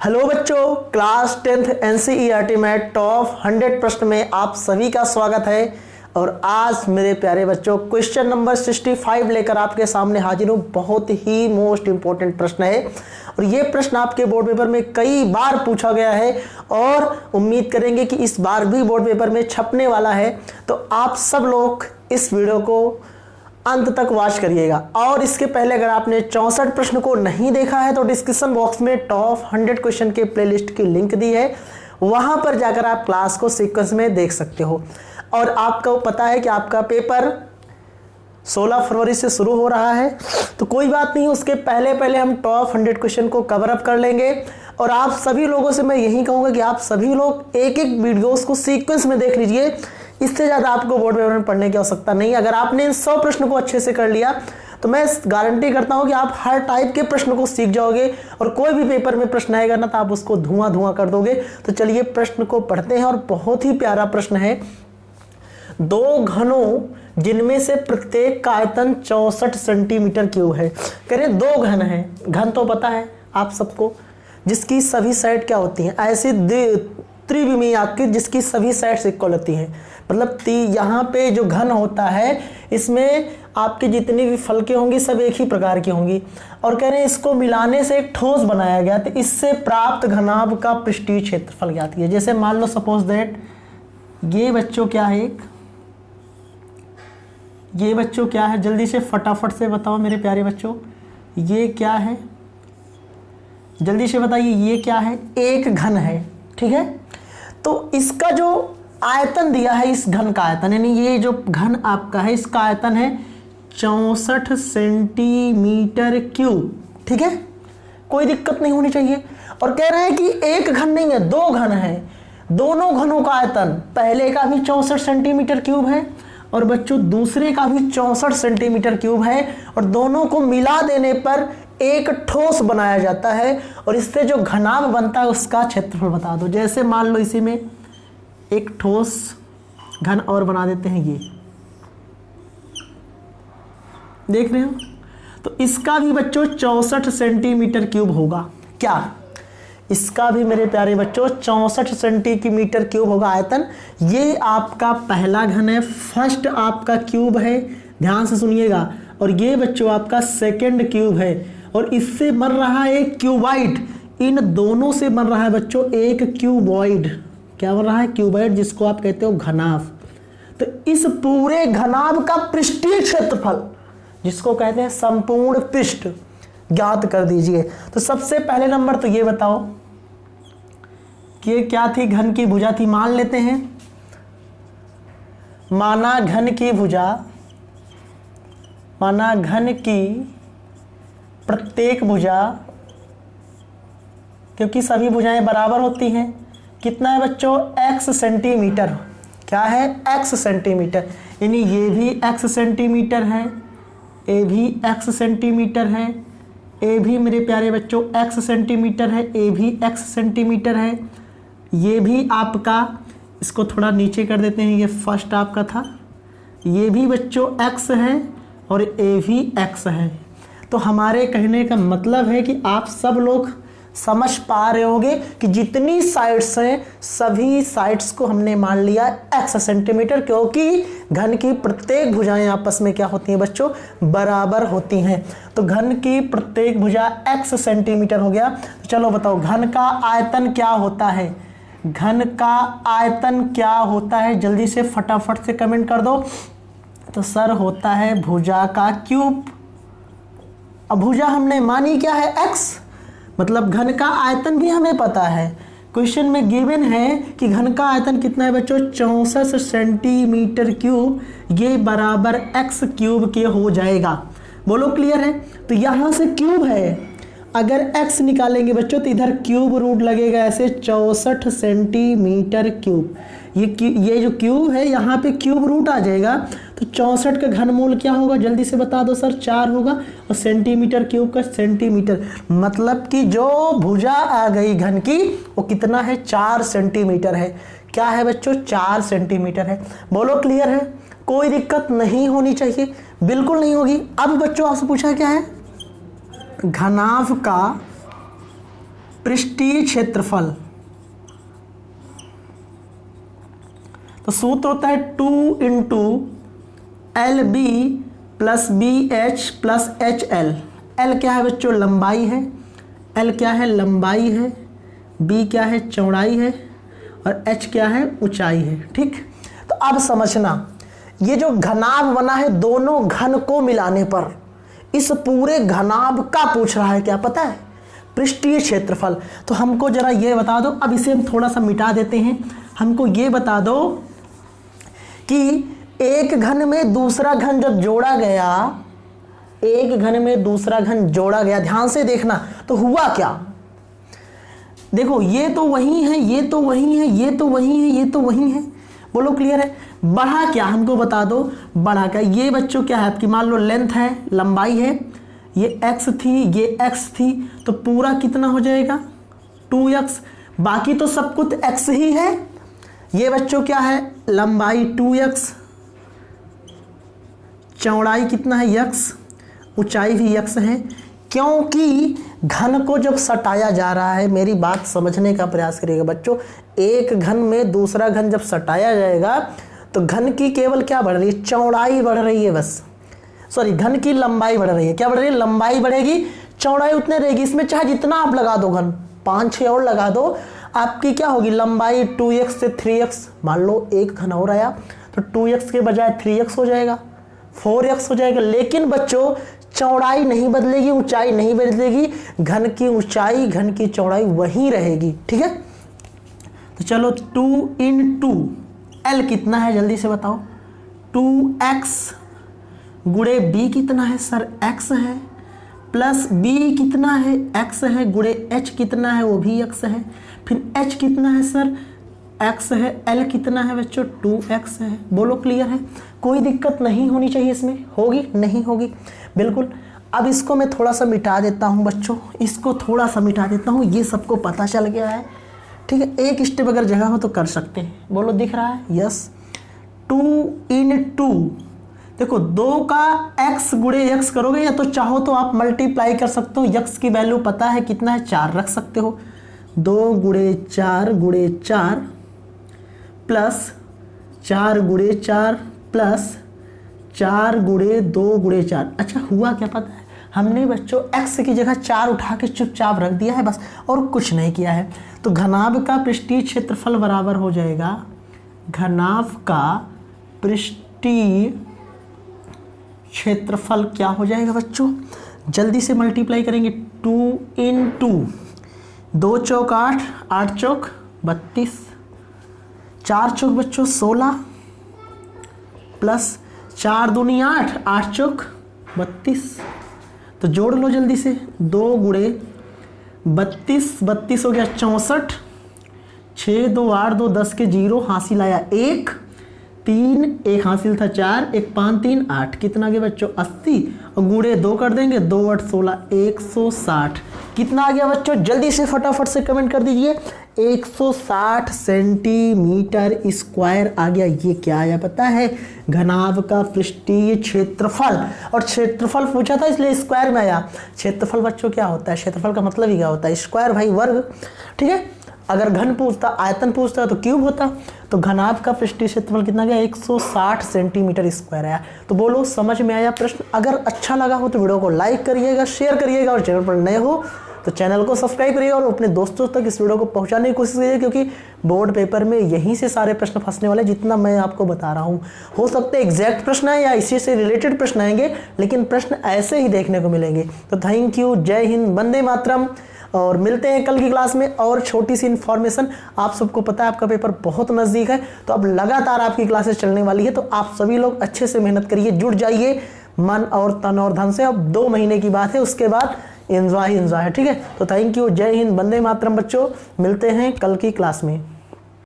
Hello बच्चों, class 10th NCERT में top 100 प्रश्न में आप सभी का स्वागत है। और आज मेरे प्यारे बच्चों क्वेश्चन नंबर 65 लेकर आपके सामने हाजिर हूँ। बहुत ही मोस्ट इंपॉर्टेंट प्रश्न है और ये प्रश्न आपके बोर्ड पेपर में कई बार पूछा गया है और उम्मीद करेंगे कि इस बार भी बोर्ड पेपर में छपने वाला है। तो आप सब लोग इस वीडियो को अंत तक वॉच करिएगा। और इसके पहले अगर आपने 64 प्रश्न को नहीं देखा है तो डिस्क्रिप्शन बॉक्स में टॉप 100 क्वेश्चन के प्लेलिस्ट की लिंक दी है, वहां पर जाकर आप क्लास को सीक्वेंस में देख सकते हो। और आपको पता है कि आपका पेपर 16 फरवरी से शुरू हो रहा है, तो कोई बात नहीं, उसके पहले हम टॉप 100 क्वेश्चन को कवर अप कर लेंगे। और आप सभी लोगों से मैं यही कहूँगा कि आप सभी लोग एक एक वीडियोस को सीक्वेंस में देख लीजिए। इससे ज़्यादा आपको बोर्ड पेपर में पढ़ने की आवश्यकता नहीं। अगर आपने इन 100 प्रश्न को अच्छे से कर लिया तो मैं गारंटी करता हूं कि आप हर टाइप के प्रश्न को सीख जाओगे और कोई भी पेपर में प्रश्न आएगा ना तो आप उसको धुआं कर दोगे। तो चलिए प्रश्न को पढ़ते हैं। और बहुत ही प्यारा प्रश्न है। दो घनों जिनमें से प्रत्येक का आयतन 64 सेंटीमीटर क्यूब है। कह रहे दो घन है, घन तो पता है आप सबको, जिसकी सभी साइड क्या होती हैं, ऐसी त्रिविमीय आकृति जिसकी सभी साइड्स इक्वल होती हैं। मतलब यहाँ पे जो घन होता है इसमें आपकी जितनी भी फलकें होंगी सब एक ही प्रकार की होंगी। और कह रहे हैं इसको मिलाने से एक ठोस बनाया गया तो इससे प्राप्त घनाभ का पृष्ठीय क्षेत्रफल ज्ञात कीजिए। जैसे मान लो सपोज दैट ये बच्चों क्या है, ये बच्चों क्या है, जल्दी से फटाफट से बताओ मेरे प्यारे बच्चों, ये क्या है, जल्दी से बताइए, ये क्या है, एक घन है। ठीक है, तो इसका जो आयतन दिया है, इस घन का आयतन, यानी ये जो घन आपका है इसका आयतन है 64 सेंटीमीटर क्यूब। ठीक है, कोई दिक्कत नहीं होनी चाहिए। और कह रहे हैं कि एक घन नहीं है, दो घन है। दोनों घनों का आयतन, पहले का भी 64 सेंटीमीटर क्यूब है और बच्चों दूसरे का भी 64 सेंटीमीटर क्यूब है। और दोनों को मिला देने पर एक ठोस बनाया जाता है और इससे जो घनाभ बनता है उसका क्षेत्रफल बता दो। जैसे मान लो इसी में एक ठोस घन और बना देते हैं, ये देख रहे हो, तो इसका भी बच्चों 64 सेंटीमीटर क्यूब होगा। क्या इसका भी मेरे प्यारे बच्चों 64 सेंटीमीटर क्यूब होगा आयतन। ये आपका पहला घन है, फर्स्ट आपका क्यूब है, ध्यान से सुनिएगा। और ये बच्चों आपका सेकंड क्यूब है और इससे बन रहा है एक क्यूबॉइड। इन दोनों से बन रहा है बच्चों एक क्यूबॉइड। क्या बन रहा है? क्यूबॉइड, जिसको आप कहते हो घनाभ। तो इस पूरे घनाभ का पृष्ठीय क्षेत्रफल, जिसको कहते हैं संपूर्ण पृष्ठ, ज्ञात कर दीजिए। तो सबसे पहले नंबर तो ये बताओ कि क्या थी, घन की भुजा थी। मान लेते हैं, माना घन की भुजा, माना घन की प्रत्येक भुजा, क्योंकि सभी भुजाएं बराबर होती हैं, कितना है बच्चों, x सेंटीमीटर। क्या है? x centimetre. यानी ये भी x सेंटीमीटर है, ये भी x सेंटीमीटर है, ये भी मेरे प्यारे बच्चों x सेंटीमीटर है, ये भी x सेंटीमीटर है, ये भी आपका, इसको थोड़ा नीचे कर देते हैं, ये फर्स्ट आपका था, ये भी बच्चों x है और ये भी x है। तो हमारे कहने का मतलब है कि आप सब लोग समझ पा रहे होंगे कि जितनी साइड्स हैं सभी साइड्स को हमने मान लिया x सेंटीमीटर, क्योंकि घन की प्रत्येक भुजाएं आपस में क्या होती हैं बच्चों, बराबर होती हैं। तो घन की प्रत्येक भुजा x सेंटीमीटर हो गया। तो चलो बताओ घन का आयतन क्या होता है, घन का आयतन क्या होता है, जल्दी से फटाफट से कमेंट कर दो। तो सर होता है भुजा का क्यूब। अब भुजा हमने मानी क्या है, x, मतलब घन का आयतन भी हमें पता है। क्वेश्चन में गिवन है कि घन का आयतन कितना है बच्चों, 64 सेंटीमीटर क्यूब, ये बराबर x क्यूब के हो जाएगा। बोलो क्लियर है? तो यहाँ से क्यूब है, अगर x निकालेंगे बच्चों तो इधर क्यूब रूट लगेगा, ऐसे 64 सेंटीमीटर क्यूब। ये जो क्यूब है यहाँ पे क्यूब रूट आ जाएगा। तो 64 का घनमूल क्या होगा, जल्दी से बता दो सर, 4 होगा। और सेंटीमीटर क्यूब का सेंटीमीटर, मतलब कि जो भुजा आ गई घन की वो कितना है, 4 सेंटीमीटर है। क्या है बच्चों, 4 सेंटीमीटर है। बोलो क्लियर है? कोई दिक्कत नहीं होनी चाहिए, बिल्कुल नहीं होगी। अब बच्चों आपसे पूछा क्या है, घनाभ का पृष्ठीय क्षेत्रफल, तो सूत्र होता है 2 into LB plus BH plus HL। L क्या है बच्चों? लंबाई है। L क्या है? लंबाई है। B क्या है? चौड़ाई है। और H क्या है? ऊंचाई है। ठीक, तो अब समझना, ये जो घनाभ बना है दोनों घन को मिलाने पर, इस पूरे घनाभ का पूछ रहा है, क्या पता है? पृष्ठीय क्षेत्रफल। तो हमको जरा ये बता दो, अब इसे हम थोड़ा सा मिटा देते हैं। हमको ये बता दो कि एक घन में दूसरा घन जब जोड़ा गया, एक घन में दूसरा घन जोड़ा गया, ध्यान से देखना, तो हुआ क्या? देखो, ये तो वही है, ये तो वही है, ये तो वही है, ये तो वही है। बोलो क्लियर है? बढ़ा क्या? हमको बता दो बढ़ा क्या। ये बच्चों क्या है आपकी, मान लो लेंथ है, लंबाई है, ये x थी, ये x थी, तो पूरा कितना हो जाएगा? 2x। बाकी तो सब कुछ x ही है। ये बच्चों क्या है? लंबाई 2x, चौड़ाई कितना है? x, ऊंचाई भी x है। क्योंकि घन को जब सटाया जा रहा है, मेरी बात समझने का प्रयास करिएगा बच्चों, एक घन में दूसरा घन जब सटाया जाएगा तो घन की केवल क्या बढ़ रही है? चौड़ाई बढ़ रही है बस। सॉरी, घन की लंबाई बढ़ रही है। क्या बढ़ रही है? लंबाई बढ़ेगी, चौड़ाई उतने रहेगी। इसमें चाहे जितना आप लगा दो घन, 5-6 और लगा दो, आपकी क्या होगी? लंबाई 2x से 3x। मान लो एक घन और आया तो 2x के बजाय 3x हो जाएगा, 4x हो जाएगा। लेकिन बच्चों चौड़ाई नहीं बदलेगी, ऊंचाई नहीं बदलेगी, घन की ऊंचाई, घन की चौड़ाई वही रहेगी। ठीक है, तो चलो 2 इंटू L कितना है जल्दी से बताओ? 2x गुणे B कितना है सर? x है, प्लस B कितना है? x है, गुणे H कितना है? वो भी x है। फिर H कितना है सर? x है। L कितना है बच्चों? 2x है। बोलो क्लियर है? कोई दिक्कत नहीं होनी चाहिए इसमें, होगी? नहीं होगी, बिल्कुल। अब इसको मैं थोड़ा सा मिटा देता हूँ बच्चों, इसको थोड़ा सा मिटा देता हूँ, ये सबको पता चल गया है। ठीक है, एक स्टेप अगर जगह हो तो कर सकते हैं। बोलो दिख रहा है? यस। 2 इंटू, देखो 2 का x गुणे x करोगे, या तो चाहो तो आप मल्टीप्लाई कर सकते हो। x की वैल्यू पता है कितना है? 4 रख सकते हो। 2 गुणे 4 प्लस 4 गुणे 4 प्लस 4 गुणे 2 गुणे 4। अच्छा, हुआ क्या पता है? हमने बच्चों x की जगह 4 उठा के चुपचाप रख दिया है बस, और कुछ नहीं किया है। तो घनाभ का पृष्ठीय क्षेत्रफल बराबर हो जाएगा, घनाभ का पृष्ठीय क्षेत्रफल क्या हो जाएगा बच्चों? जल्दी से मल्टीप्लाई करेंगे। 2 इंटू 2 चौक 8, 8 चौक 32, 4 चौक बच्चों 16, प्लस 4 दूनी 8, 8 चौक 32। तो जोड़ लो जल्दी से। 2 गुणे 32, 32 हो गया 64, 6 2 8 2 10 के 0, हासिल आया 1, 3 1 हासिल था 4, 1 5 3 8, कितना गया बच्चों? 80। और गुणे 2 कर देंगे, 2 8 16, 160। कितना आ गया बच्चों? जल्दी से फटाफट से कमेंट कर दीजिए। 160 सेंटीमीटर स्क्वायर आ गया। ये क्या आया पता है? घनाभ का पृष्ठीय क्षेत्रफल। और क्षेत्रफल पूछा था इसलिए स्क्वायर में आया। क्षेत्रफल बच्चों क्या होता है? क्षेत्रफल का मतलब ही क्या होता है? स्क्वायर भाई, वर्ग। ठीक है, अगर घन पूछता, आयतन पूछता तो क्यूब होता। तो घनाभ का पृष्ठीय क्षेत्रफल कितना गया? 160 सेंटीमीटर स्क्वायर आया। तो बोलो समझ में आया प्रश्न? अगर अच्छा लगा हो तो वीडियो को लाइक करिएगा, शेयर करिएगा, और चैनल पर नए हो तो चैनल को सब्सक्राइब करिएगा और अपने दोस्तों तक इस वीडियो को पहुंचाने की कोशिश करिए, क्योंकि बोर्ड पेपर में यहीं से सारे प्रश्न फंसने वाले, जितना मैं आपको बता रहा हूं। हो सकते हैं एग्जैक्ट प्रश्न है या इसी से रिलेटेड प्रश्न आएंगे, लेकिन प्रश्न ऐसे ही देखने को मिलेंगे। तो थैंक यू, जय हिंद, वंदे मातरम, और मिलते हैं कल की क्लास में। और छोटी सी इन्फॉर्मेशन, आप सबको पता है आपका पेपर बहुत नज़दीक है, तो अब लगातार आपकी क्लासेस चलने वाली है। तो आप सभी लोग अच्छे से मेहनत करिए, जुट जाइए मन और तन और धन से। अब 2 महीने की बात है, उसके बाद एंजॉय है। ठीक है, तो थैंक यू, जय हिंद, वंदे मातरम बच्चों। मिलते हैं कल की क्लास में।